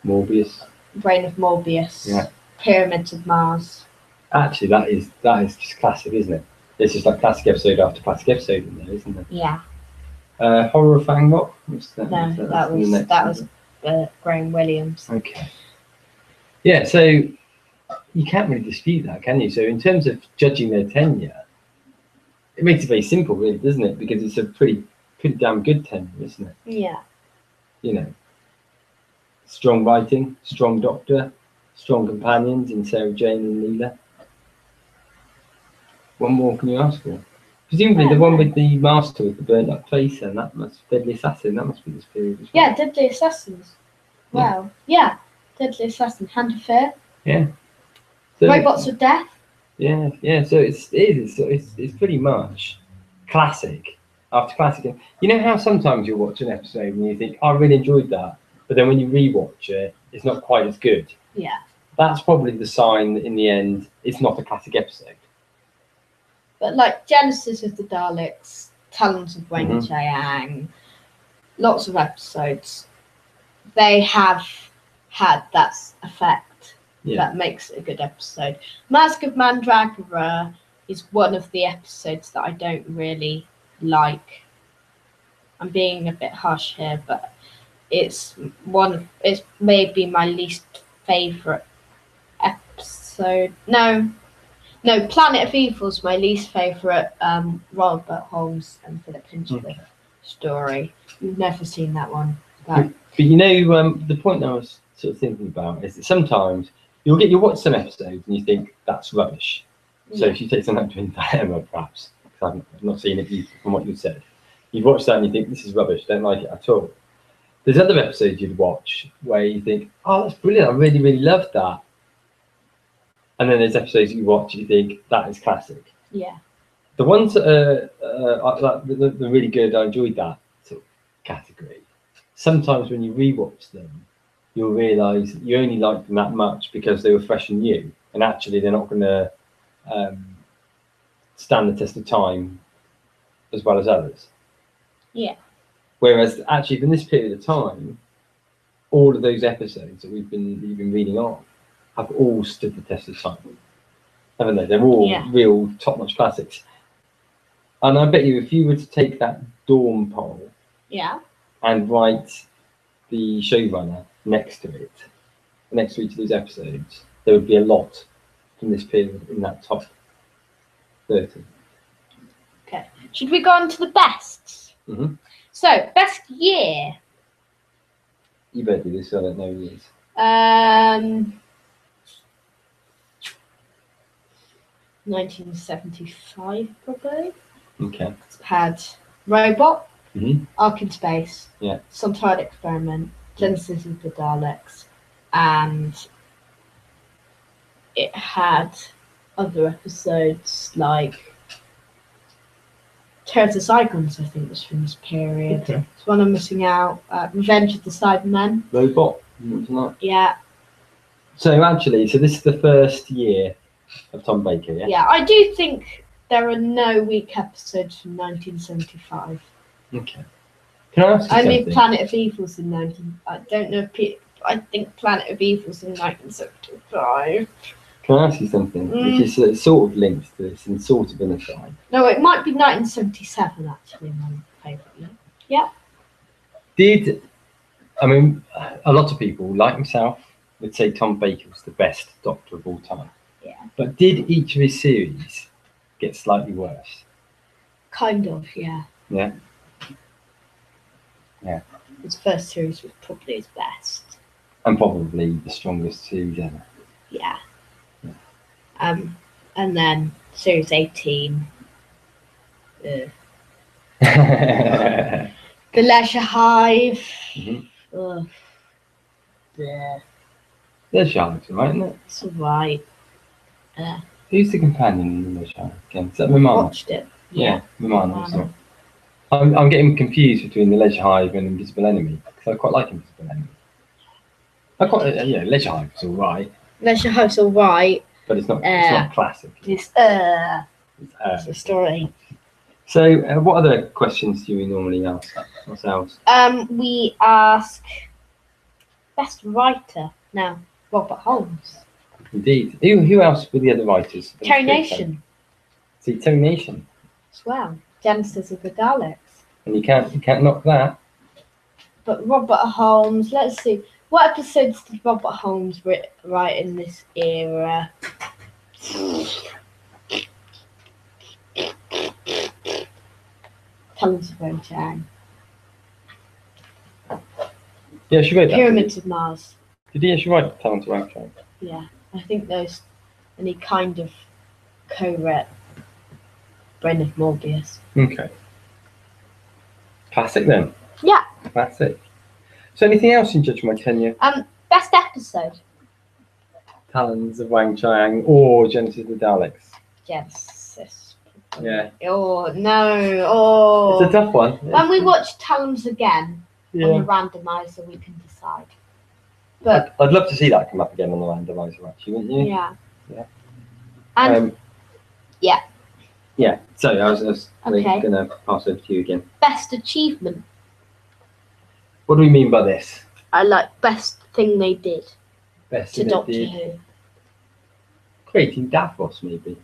Morbius, Reign of Morbius, Pyramids of Mars. Actually, that is just classic, isn't it? It's just like classic episode after classic episode in there, isn't it? Yeah. Horror of Fangok? That was Graham Williams. Okay. Yeah, so you can't really dispute that, can you? So in terms of judging their tenure, it makes it very simple, really, doesn't it? Because it's a pretty damn good tenure, isn't it? Yeah. You know, strong writing, strong Doctor, strong companions in Sarah Jane and Leela. What more can you ask for? Presumably the one with the master with the burnt up face, and that must Deadly Assassin. That must be this period as well. Yeah, Deadly Assassins. Wow. Yeah. Deadly Assassin. Hand of Fear. Yeah. So, Robots of Death. Yeah. So it's pretty much classic after classic. You know how sometimes you watch an episode and you think, I really enjoyed that, but then when you rewatch it, it's not quite as good. Yeah. That's probably the sign that in the end it's not a classic episode. But like Genesis of the Daleks, Talons of Weng-Chiang, lots of episodes, they have had that effect that makes it a good episode. Mask of Mandragora is one of the episodes that I don't really like. I'm being a bit harsh here, but it's maybe my least favourite episode. No, Planet of Evil is my least favourite Robert Holmes and Philip Hinchcliffe story. You've never seen that one. But you know, the point I was sort of thinking about is that sometimes you'll watch some episodes and you think that's rubbish, So she takes on that twin dilemma, perhaps. Because I've not seen it from what you said. You've watched that and you think this is rubbish, don't like it at all. There's other episodes you'd watch where you think, oh, that's brilliant, I really, really loved that. And then there's episodes you watch and you think, that is classic. Yeah. The ones that are the really good, I enjoyed that sort of category. Sometimes when you rewatch them, you'll realise that you only liked them that much because they were fresh and new. And actually, they're not going to stand the test of time as well as others. Yeah. Whereas actually, in this period of time, all of those episodes that you've been reading on have all stood the test of time, haven't they? They're all real top-notch classics. And I bet you, if you were to take that Dawn poll, and write the showrunner next to it, next to each of those episodes, there would be a lot from this period in that top 30. Okay. Should we go on to the bests? Mm-hmm. So, best year. You better do this, so I don't know years. 1975, probably. Okay. It's had Robot, Mm-hmm. Ark in Space, Yeah. Sontarad Experiment, Genesis of the Daleks, and it had other episodes like Terror of the Cyclones, I think, was from this period. Okay. It's one I'm missing out. Revenge of the Cybermen. Robot, wasn't that? Yeah. So actually, this is the first year of Tom Baker, yeah? Yeah, I do think there are no weak episodes from 1975. Okay. Can I ask you Only something? Planet of Evil's in 19... I don't know if... I think Planet of Evil's in 1975. Can I ask you something? Which is sort of linked to this and sort of in a side. No, it might be 1977, actually, my favourite year. Yeah. A lot of people, like myself, would say Tom Baker was the best Doctor of all time. Yeah. But did each of his series get slightly worse? Kind of, yeah. Yeah. Yeah. His first series was probably his best. And probably the strongest series ever. Yeah. And then series 18. The Leisure Hive. Mm-hmm. Yeah. Leisure Hive's right, isn't it? It's alright. Who's the companion in the Leisure Hive again? Is that Romana? Watched it. Yeah, Romana. I'm getting confused between the Leisure Hive and Invisible Enemy because I quite like Invisible Enemy. Leisure Hive is alright. Leisure Hive's alright. But it's not classic. It's a story. So, what other questions do we normally ask ourselves? We ask best writer. Now, Robert Holmes. Indeed. Who else were the other writers? Terry Nation. See, Terry Nation. As well. Genesis of the Daleks. And you can't knock that. But Robert Holmes, let's see. What episodes did Robert Holmes write in this era? Talons of Wang-Chang. Yeah, she wrote that. Pyramids of Mars. Did he actually write Talons of Wang-Chang? Yeah, I think those. And he kind of co-wrote Brain of Morbius. Okay. Classic then. Yeah. Classic. So anything else in Judge My Tenure? Best episode. Talons of Wang-Chang or Genesis of the Daleks? Genesis. Yeah. Oh no! Oh. It's a tough one. When we watch Talons again on the randomizer, we can decide. But I'd love to see that come up again on the randomizer, actually, wouldn't you? Yeah. Yeah. And yeah. Yeah. So I was Okay. going to pass over to you again. best achievement. What do we mean by this? I like best thing they did Best to thing Doctor they Who. did? Creating Davros, maybe.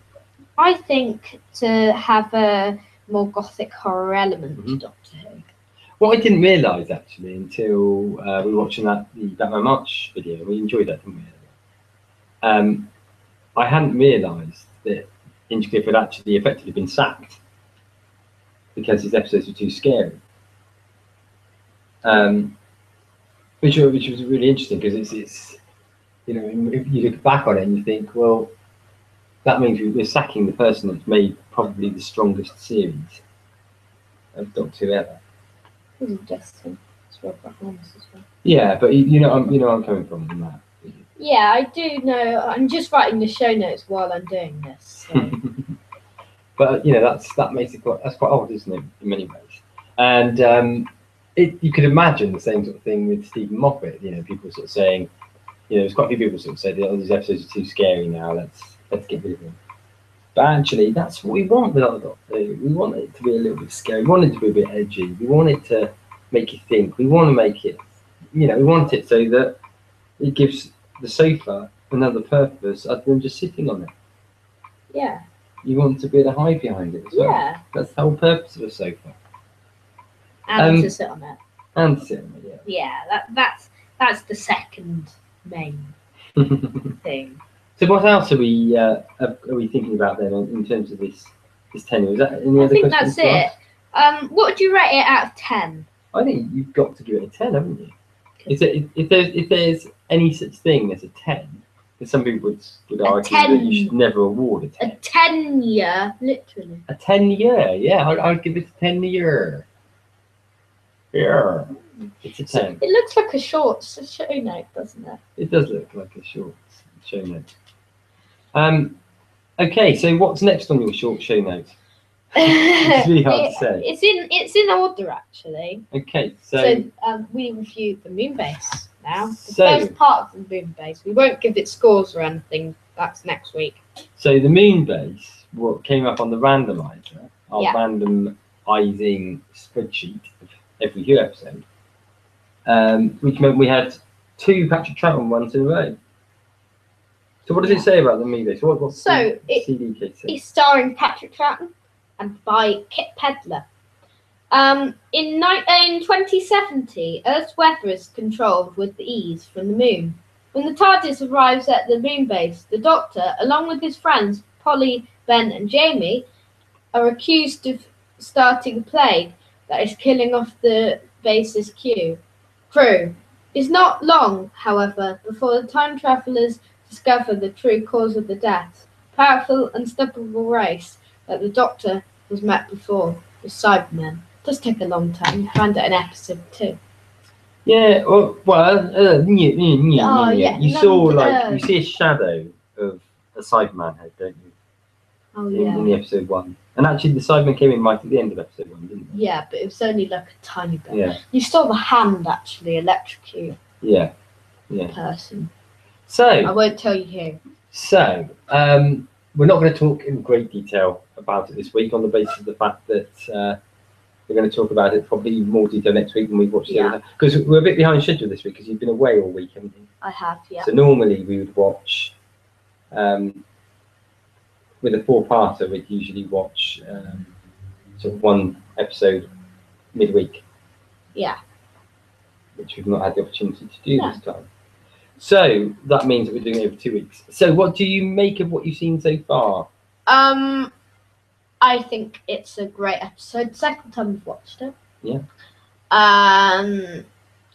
I think to have a more gothic horror element to Mhm. Doctor Who. What I didn't realise actually until we were watching the Batman March video. We enjoyed that, didn't we? I hadn't realised that Hinchcliffe had actually effectively been sacked because his episodes were too scary. Which was really interesting because it's if you look back on it and you think, well, that means we're sacking the person that's made probably the strongest series of Doctor Who ever. Isn't Justin? It's Robert Holmes as well. Yeah, but you know I'm coming from that. Yeah, I do know. I'm just writing the show notes while I'm doing this. So. But you know that makes it that's quite odd, isn't it, in many ways? And you could imagine the same sort of thing with Stephen Moffat. You know, people sort of saying, you know, there's quite a few people sort of said, "Oh, these episodes are too scary now. Let's get rid of them." But actually, that's what we want with our Doctor Who. We want it to be a little bit scary. We want it to be a bit edgy. We want it to make you think. We want to make it, you know, we want it so that it gives the sofa another purpose other than just sitting on it. Yeah. You want to be able to hide behind it as well. Yeah. That's the whole purpose of a sofa. And to sit on it. And to sit on it, yeah. Yeah, that's the second main thing. So what else are we thinking about then in terms of this tenure? Is that any other questions? I think that's it. What would you rate it out of 10? I think you've got to give it a 10, haven't you? If there's any such thing as a 10, because some people would argue that you should never award a 10. A 10-year, literally. A 10-year, yeah. I'd give it a 10-year. Yeah, it's a 10. It looks like a short show note, doesn't it? It does look like a short show note. Okay, so what's next on your short show note? It's really hard to say. It's in order actually. Okay, so we review the moon base now. The first part of the moon base. We won't give it scores or anything. That's next week. So the moon base, what came up on the randomizer, our randomizing spreadsheet of every Who episode, which meant we had 2 Patrick Troughton ones in a row. So what does it say about the moon base? What's the CDK say? It's starring Patrick Troughton and by Kit Pedler. In 2070, Earth's weather is controlled with ease from the moon. When the TARDIS arrives at the moon base, the Doctor, along with his friends Polly, Ben and Jamie, are accused of starting a plague that is killing off the base's crew. It's not long, however, before the time travellers discover the true cause of the deaths. Powerful, unstoppable race that the Doctor has met before, the Cybermen. It does take a long time. You find it in episode 2. Yeah, you saw you see a shadow of a Cyberman head, don't you? Oh yeah. In the episode 1, and actually the Cyberman came in right at the end of episode 1, didn't they? Yeah, but it was only like a tiny bit. Yeah. You saw the hand actually electrocute. Yeah. The person. So I won't tell you who. So we're not going to talk in great detail about it this week on the basis of the fact that we're going to talk about it probably in more detail next week when we've watched the other. Because we're a bit behind schedule this week because you've been away all week, haven't you? I have, yeah. So normally we would watch, with a 4-parter, we'd usually watch sort of 1 episode midweek. Yeah. Which we've not had the opportunity to do this time. So that means that we're doing it over 2 weeks. So what do you make of what you've seen so far? I think it's a great episode. Second time we've watched it. Yeah. I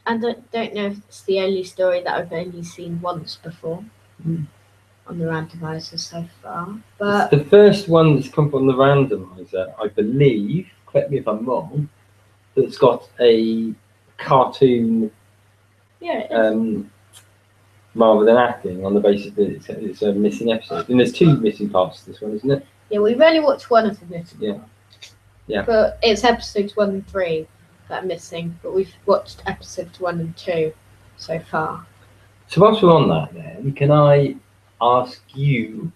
don't know if it's the only story that I've only seen once before on the randomizer so far. But it's the first one that's come from the randomizer, I believe, correct me if I'm wrong, that's got a cartoon rather than acting on the basis that it's a missing episode. And there's 2 missing parts to this one, isn't it? Yeah, we've only watched 1 of the missing parts. Yeah. But it's episodes 1 and 3 that are missing, but we've watched episodes 1 and 2 so far. So whilst we're on that then, can I ask you,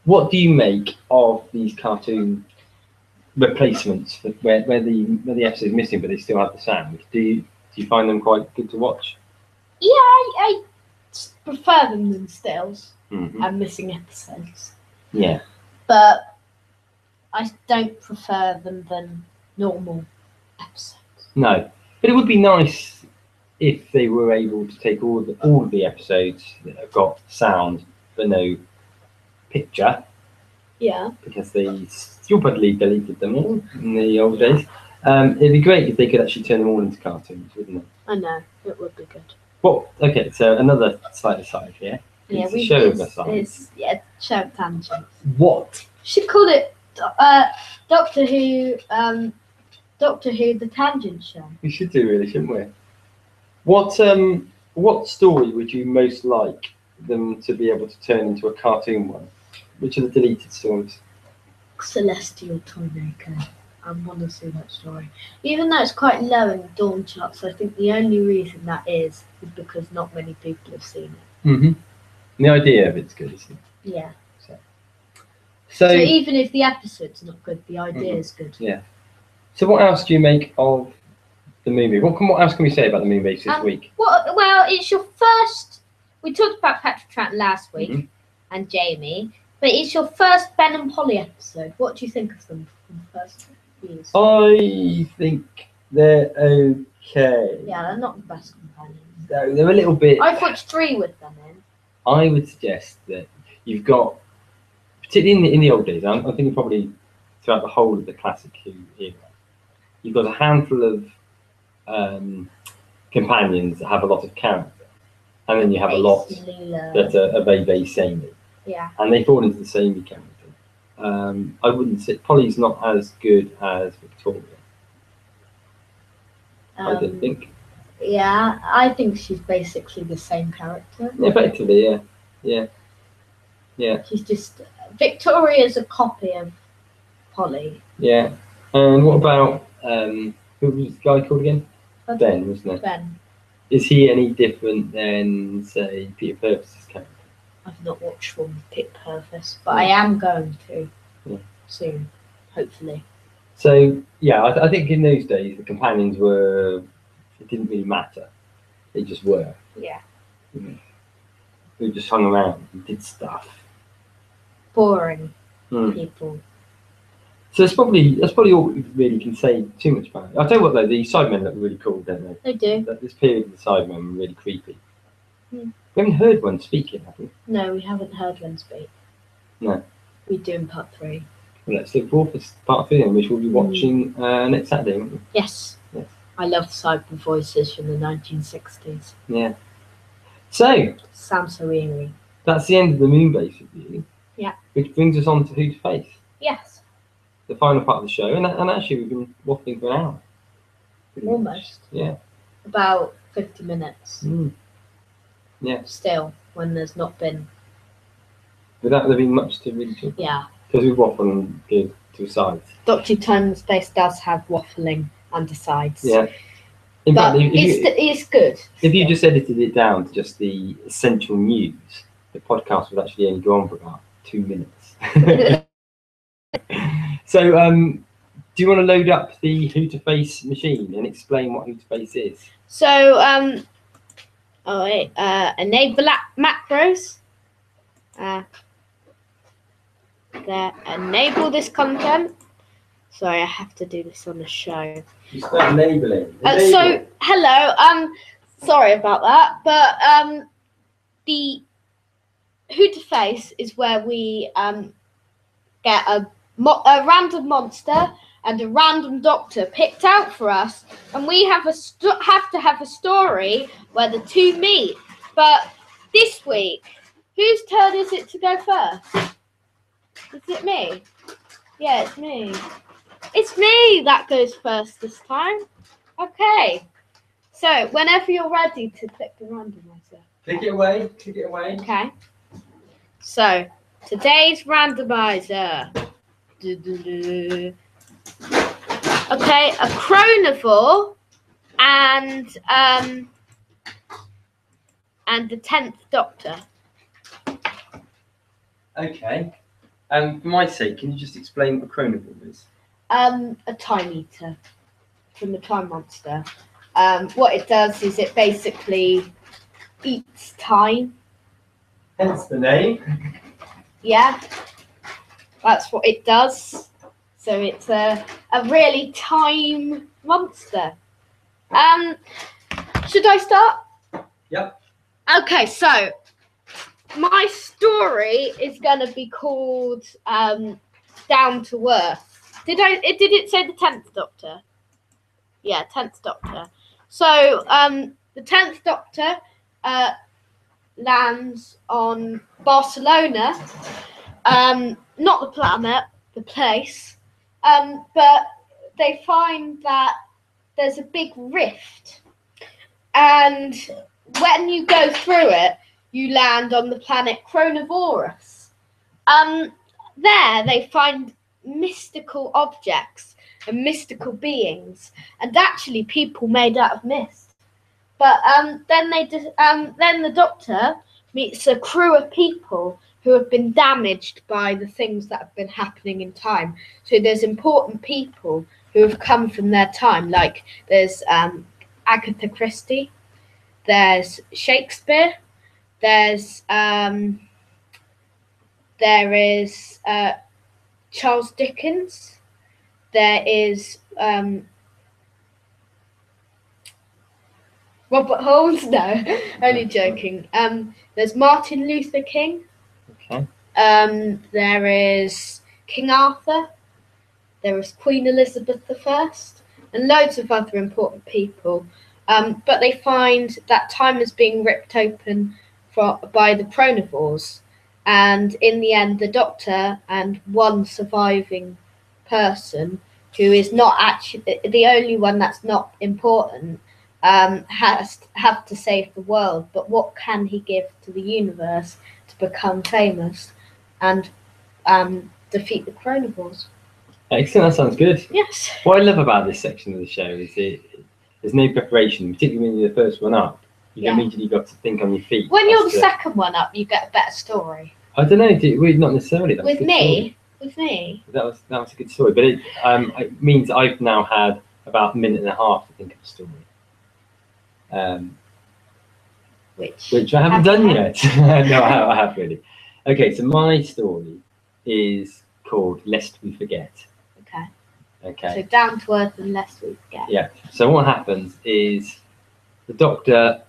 what do you make of these cartoon replacements where the episode is missing but they still have the sound? Do you find them quite good to watch? Yeah, I prefer them than stills and missing episodes. Yeah. But I don't prefer them than normal episodes. No. But it would be nice if they were able to take all of the episodes that have got sound but no picture. Yeah. Because they stupidly deleted them all in the old days. It'd be great if they could actually turn them all into cartoons, wouldn't it? I know, it would be good. Well, okay, so another slight aside here. Yeah, It's a show of it's show of tangents. What? Should call it Doctor Who. Doctor Who: The Tangent Show. We should do, really, shouldn't we? What story would you most like them to be able to turn into a cartoon one? Which are the deleted stories? Celestial Toymaker. I want to see that story. Even though it's quite low in the Dawn charts, I think the only reason that is because not many people have seen it. Mm-hmm. The idea of it's good, isn't it? Yeah. So even if the episode's not good, the idea is good. Yeah. So what else do you make of the movie? What else can we say about the Moonbase this week? Well, it's your first. We talked about Patrick Troughton last week and Jamie, but it's your first Ben and Polly episode. What do you think of them from the first views? I think they're okay. Yeah, they're not the best companions. No, they're a little bit. I've watched 3 with them in. I would suggest that you've got, particularly in the old days, I'm thinking probably throughout the whole of the classic Who era, you've got a handful of companions that have a lot of character, and then you have a lot that are very, very samey. Yeah. And they fall into the samey character. I wouldn't say Polly's not as good as Victoria. I don't think. Yeah, I think she's basically the same character. Effectively, yeah. She's just Victoria's a copy of Polly. Yeah. And what about who was the guy called again? Ben, wasn't it? Ben. Is he any different than, say, Peter Purvis's character? I've not watched one with Peter Purvis, but I am going to soon, hopefully. So yeah, I think in those days the companions it didn't really matter. They just were. Yeah. They just hung around and did stuff. Boring people. So that's probably all we really can say too much about it. I'll tell you what though, the Sidemen look really cool, don't they? They do. This period of the Sidemen were really creepy. We haven't heard one speaking, have we? No, we haven't heard one speak. No. We're doing part 3. Well, let's look forward to part 3, which we'll be watching next Saturday, won't we? Yes. I love Cyber voices from the 1960s. Yeah. So sounds so eerie. That's the end of the Moonbase review. Yeah. Which brings us on to Who to Face. Yes. The final part of the show, and actually we've been waffling for an hour. Almost. Yeah. About 50 minutes. Yeah. Still, when there's not been. Without there being much to really talk about. Yeah. Because we waffle and go to sides. Doctor Time and Space does have waffling and asides. Yeah. But it's good. If you just edited it down to just the essential news, the podcast would actually only go on for about 2 minutes. So, do you want to load up the Who to Face machine and explain what Who to Face is? So, enable macros. Enable this content. Sorry, I have to do this on the show. You start enabling. So, hello. Sorry about that, but the Who to Face is where we get a random monster and a random doctor picked out for us, and we have to have a story where the two meet. But this week, whose turn is it to go first? Is it me? Yeah, it's me. It's me that goes first this time. Okay. So, whenever you're ready to click the randomizer. Click it away. Click it away. Okay. So, today's randomizer. Okay, a chronivore and the 10th Doctor. Okay. For my sake, can you just explain what a chronivore is? A time eater from the Time Monster. What it does is it basically eats time. Hence the name. Yeah, that's what it does. So it's a really time monster. Should I start? Yep. Okay, so my story is gonna be called Down to Earth. Did it say the 10th Doctor? Yeah, 10th Doctor. So the 10th Doctor lands on Barcelona. Not the planet, the place. But they find that there's a big rift. And when you go through it, you land on the planet Chronovorus. There they find mystical objects and mystical beings, and actually people made out of mist. But then the Doctor meets a crew of people who have been damaged by the things that have been happening in time. So there's important people who have come from their time, like there's Agatha Christie, there's Shakespeare, there is Charles Dickens, there is Robert Holmes. No, only joking. There's Martin Luther King. Okay. There is King Arthur. There is Queen Elizabeth I, and loads of other important people. But they find that time is being ripped open by the chronovores, and in the end, the Doctor and one surviving person, who is not actually the only one that's not important, have to save the world. But what can he give to the universe to become famous and defeat the chronovores? Excellent, that sounds good. Yes. What I love about this section of the show is there's no preparation, particularly when you're the first one up. You immediately got to think on your feet. When you're the second one up, you get a better story. I don't know, not necessarily. With me. That was a good story, but it means I've now had about a minute and a half to think of a story. Which I haven't done yet. No, I have really. Okay, so my story is called Lest We Forget. Okay. So down to earth and lest we forget. Yeah. So what happens is the Doctor,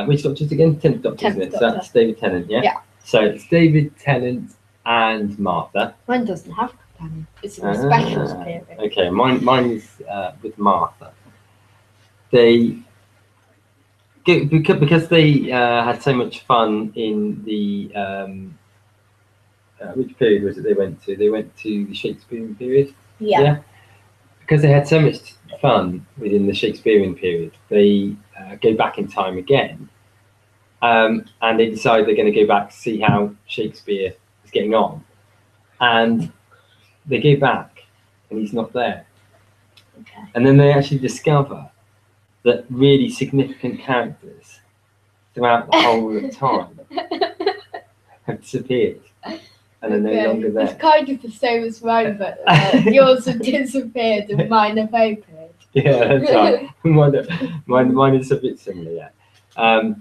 which Doctor is it again? 10th Doctor, isn't it? So that's David Tennant, yeah? Yeah. So it's David Tennant and Martha. Mine doesn't have a companion. It's in the specials period. Okay, mine is with Martha. They because they had so much fun in the which period was it they went to? They went to the Shakespearean period. Yeah. Because they had so much fun within the Shakespearean period, they go back in time again, and they decide they're going to go back to see how Shakespeare is getting on, and they go back, and he's not there. Okay. And then they actually discover that really significant characters throughout the whole of time have disappeared. And they're no longer there. It's kind of the same as mine, but yours have disappeared and mine have opened. Yeah, that's right. Mine is a bit similar, yeah.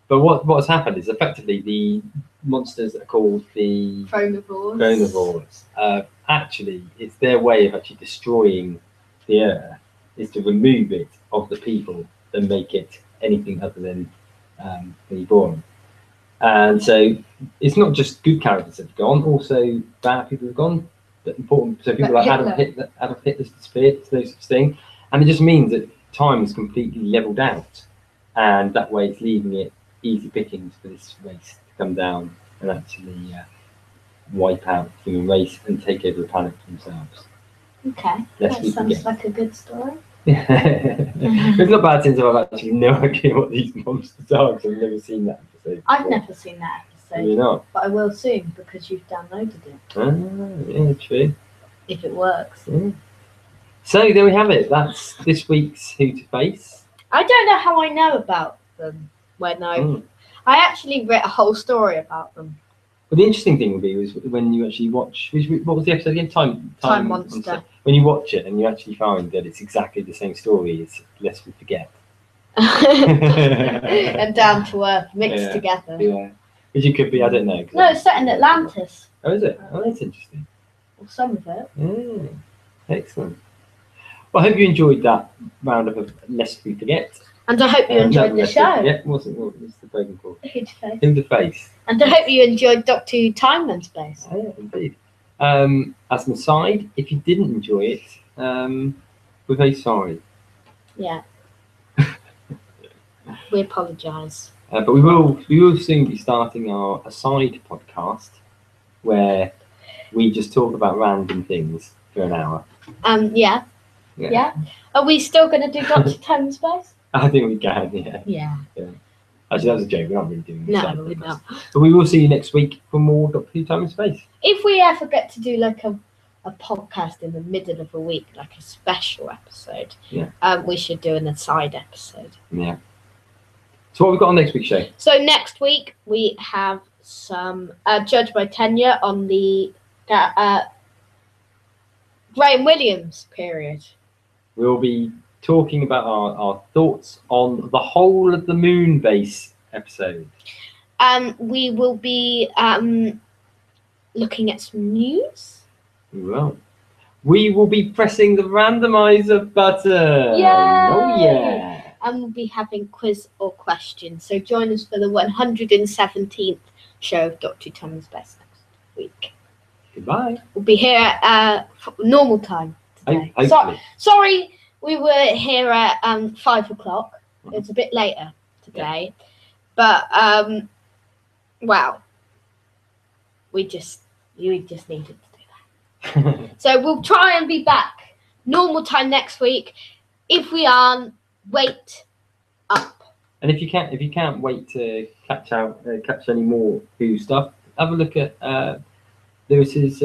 But what's happened is effectively the monsters that are called the chronovores. Actually, it's their way of actually destroying the Earth, is to remove it of the people and make it anything other than reborn. And so it's not just good characters that have gone, also bad people have gone. But important, so people like Adolf Hitler's disappeared, no such thing. And it just means that time is completely leveled out, and that way it's leaving it easy pickings for this race to come down and actually wipe out the human race and take over the planet for themselves. Okay, that sounds like a good story. It's not bad since I've actually no idea what these monsters are, because I've never seen that episode before. I've never seen that episode. You're not? But I will soon, because you've downloaded it. Ah, yeah, true. If it works. Yeah. So there we have it. That's this week's Who to Face. I don't know how I know about them when I actually read a whole story about them. Well, the interesting thing would be was when you actually watch. What was the episode again? Time Monster. When you watch it and you actually find that it's exactly the same story as Lest We Forget. And Down to Earth mixed together. Yeah. Which it could be, I don't know. No, it's set in Atlantis. Oh, is it? Oh, that's interesting. Well, some of it. Yeah. Excellent. Well, I hope you enjoyed that roundup of Lest We Forget. And I hope you enjoyed the show. Yeah, what's the program called? Who to Face. Who to Face. And I hope you enjoyed Doctor Who Time and Space. Oh, yeah, indeed. As an aside, if you didn't enjoy it, we're very sorry. Yeah. We apologise. But we will soon be starting a side podcast where we just talk about random things for an hour. Yeah. Are we still going to do Doctor Time and Space? I think we can. Yeah. Actually, that was a joke. We're not really doing this. No, we're not. But we will see you next week for more Doctor Who Time and Space. If we ever get to do like a podcast in the middle of a week, like a special episode, we should do an aside episode. Yeah. So what have we got on next week's show? So next week we have some Judge by Tenure on the Graham Williams period. We'll be talking about our thoughts on the Whole of the Moon base episode. We will be looking at some news. We will. We will be pressing the randomizer button. Yay! Oh yeah. And we'll be having quiz or questions. So join us for the 117th show of Doctor Who Time and Space next week. Goodbye. We'll be here at normal time today. Sorry, we were here at 5 o'clock. It's a bit later today. But, well, we just needed to do that. So we'll try and be back normal time next week. If we aren't, wait up. And if you can't wait to catch any more Who stuff, have a look at Lewis's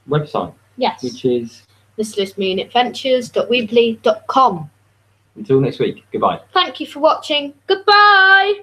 website. Yes. Which is mercilessmoonadventures.weebly.com. Until next week. Goodbye. Thank you for watching. Goodbye.